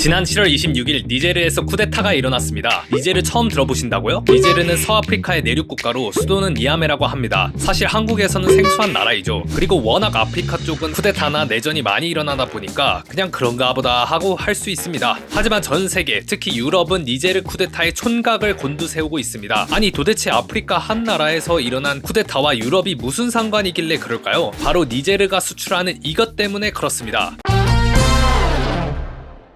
지난 7월 26일 니제르에서 쿠데타가 일어났습니다. 니제르 처음 들어보신다고요? 니제르는 서아프리카의 내륙 국가로 수도는 니아메라고 합니다. 사실 한국에서는 생소한 나라이죠. 그리고 워낙 아프리카 쪽은 쿠데타나 내전이 많이 일어나다 보니까 그냥 그런가 보다 하고 할 수 있습니다. 하지만 전 세계, 특히 유럽은 니제르 쿠데타의 촌각을 곤두세우고 있습니다. 아니 도대체 아프리카 한 나라에서 일어난 쿠데타와 유럽이 무슨 상관이길래 그럴까요? 바로 니제르가 수출하는 이것 때문에 그렇습니다.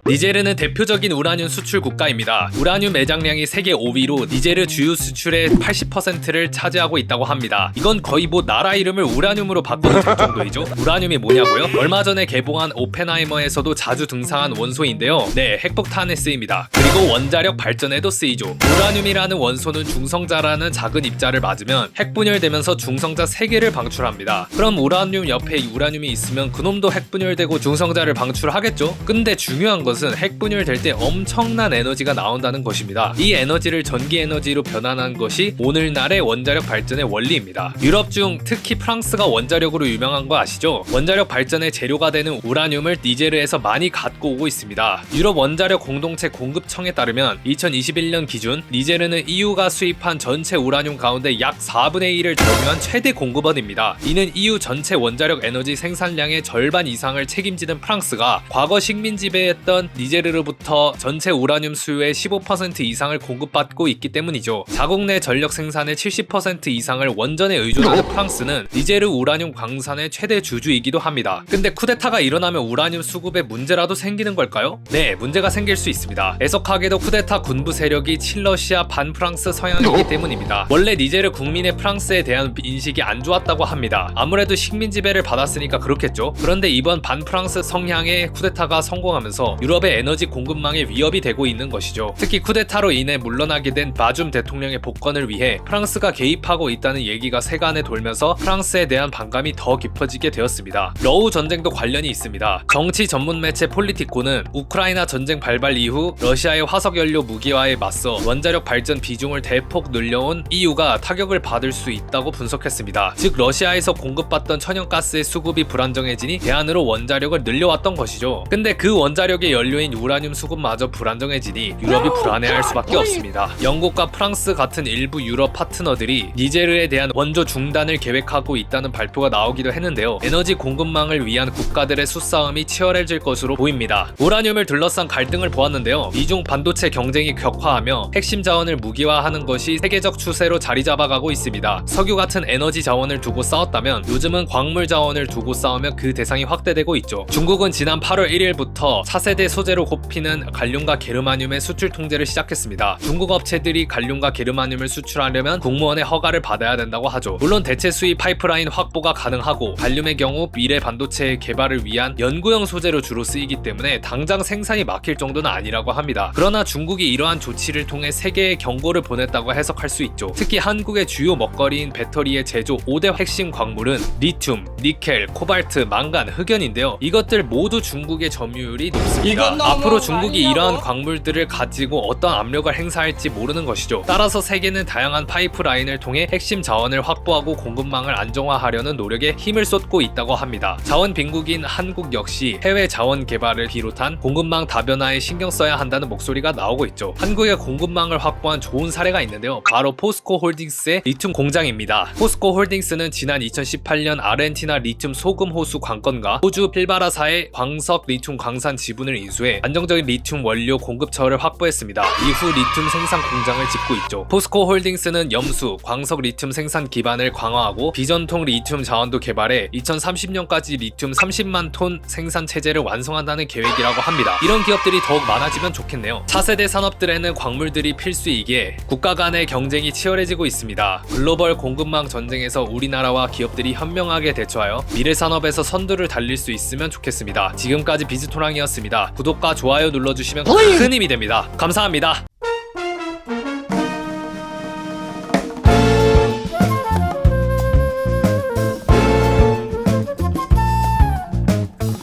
니제르는 대표적인 우라늄 수출 국가입니다. 우라늄 매장량이 세계 5위로 니제르 주요 수출의 80%를 차지하고 있다고 합니다. 이건 거의 뭐 나라 이름을 우라늄으로 바꿔도 될 정도이죠. 우라늄이 뭐냐고요? 얼마 전에 개봉한 오펜하이머에서도 자주 등장한 원소인데요. 네, 핵폭탄에 쓰입니다. 그리고 원자력 발전에도 쓰이죠. 우라늄이라는 원소는 중성자라는 작은 입자를 맞으면 핵분열되면서 중성자 3개를 방출합니다. 그럼 우라늄 옆에 우라늄이 있으면 그놈도 핵분열되고 중성자를 방출하겠죠? 근데 중요한 것은 핵분열될 때 엄청난 에너지가 나온다는 것입니다. 이 에너지를 전기 에너지로 변환한 것이 오늘날의 원자력 발전의 원리입니다. 유럽 중 특히 프랑스가 원자력으로 유명한 거 아시죠? 원자력 발전의 재료가 되는 우라늄을 니제르에서 많이 갖고 오고 있습니다. 유럽 원자력 공동체 공급청에 따르면 2021년 기준 니제르는 EU가 수입한 전체 우라늄 가운데 약 4분의 1을 점유한 최대 공급원입니다. 이는 EU 전체 원자력 에너지 생산량의 절반 이상을 책임지는 프랑스가 과거 식민 지배했던 니제르로부터 전체 우라늄 수요의 15% 이상을 공급받고 있기 때문이죠. 자국 내 전력 생산의 70% 이상을 원전에 의존하는 프랑스는 니제르 우라늄 광산의 최대 주주이기도 합니다. 근데 쿠데타가 일어나면 우라늄 수급에 문제라도 생기는 걸까요? 네, 문제가 생길 수 있습니다. 애석하게도 쿠데타 군부 세력이 친러시아 반프랑스 성향이기 때문입니다. 원래 니제르 국민의 프랑스에 대한 인식이 안 좋았다고 합니다. 아무래도 식민 지배를 받았으니까 그렇겠죠. 그런데 이번 반프랑스 성향의 쿠데타가 성공하면서 유럽의 에너지 공급망에 위협이 되고 있는 것이죠. 특히 쿠데타로 인해 물러나게 된 바줌 대통령의 복권을 위해 프랑스가 개입하고 있다는 얘기가 세간에 돌면서 프랑스에 대한 반감이 더 깊어지게 되었습니다. 러우 전쟁도 관련이 있습니다. 정치 전문 매체 폴리티코는 우크라이나 전쟁 발발 이후 러시아의 화석연료 무기화에 맞서 원자력 발전 비중을 대폭 늘려온 EU가 타격을 받을 수 있다고 분석했습니다. 즉 러시아에서 공급받던 천연가스의 수급이 불안정해지니 대안으로 원자력을 늘려왔던 것이죠. 근데 그 원자력의 연료인 우라늄 수급마저 불안정해지니 유럽이 불안해할 수밖에 없습니다. 영국과 프랑스 같은 일부 유럽 파트너들이 니제르에 대한 원조 중단을 계획하고 있다는 발표가 나오기도 했는데요. 에너지 공급망을 위한 국가들의 수싸움이 치열해질 것으로 보입니다. 우라늄을 둘러싼 갈등을 보았는데요. 이중 반도체 경쟁이 격화하며 핵심 자원을 무기화하는 것이 세계적 추세로 자리 잡아가고 있습니다. 석유 같은 에너지 자원을 두고 싸웠다면 요즘은 광물 자원을 두고 싸우며 그 대상이 확대되고 있죠. 중국은 지난 8월 1일부터 차세대 소재로 꼽히는 갈륨과 게르마늄의 수출 통제를 시작했습니다. 중국 업체들이 갈륨과 게르마늄을 수출하려면 국무원의 허가를 받아야 된다고 하죠. 물론 대체 수입 파이프라인 확보가 가능하고 갈륨의 경우 미래 반도체 개발을 위한 연구용 소재로 주로 쓰이기 때문에 당장 생산이 막힐 정도는 아니라고 합니다. 그러나 중국이 이러한 조치를 통해 세계에 경고를 보냈다고 해석할 수 있죠. 특히 한국의 주요 먹거리인 배터리의 제조 5대 핵심 광물은 리튬, 니켈, 코발트, 망간, 흑연인데요. 이것들 모두 중국의 점유율이 높습니다. 앞으로 중국이 이러한 광물들을 가지고 어떤 압력을 행사할지 모르는 것이죠. 따라서 세계는 다양한 파이프라인을 통해 핵심 자원을 확보하고 공급망을 안정화하려는 노력에 힘을 쏟고 있다고 합니다. 자원 빈국인 한국 역시 해외 자원 개발을 비롯한 공급망 다변화에 신경 써야 한다는 목소리가 나오고 있죠. 한국의 공급망을 확보한 좋은 사례가 있는데요. 바로 포스코 홀딩스의 리튬 공장입니다. 포스코 홀딩스는 지난 2018년 아르헨티나 리튬 소금 호수 관건과 호주 필바라사의 광석 리튬 광산 지분을 인수해 안정적인 리튬 원료 공급처를 확보했습니다. 이후 리튬 생산 공장을 짓고 있죠. 포스코 홀딩스는 염수, 광석 리튬 생산 기반을 강화하고 비전통 리튬 자원도 개발해 2030년까지 리튬 30만 톤 생산 체제를 완성한다는 계획이라고 합니다. 이런 기업들이 더욱 많아지면 좋겠네요. 차세대 산업들에는 광물들이 필수이기에 국가 간의 경쟁이 치열해지고 있습니다. 글로벌 공급망 전쟁에서 우리나라와 기업들이 현명하게 대처하여 미래 산업에서 선두를 달릴 수 있으면 좋겠습니다. 지금까지 비즈토랑이었습니다. 구독과 좋아요 눌러주시면 큰 힘이 됩니다. 감사합니다.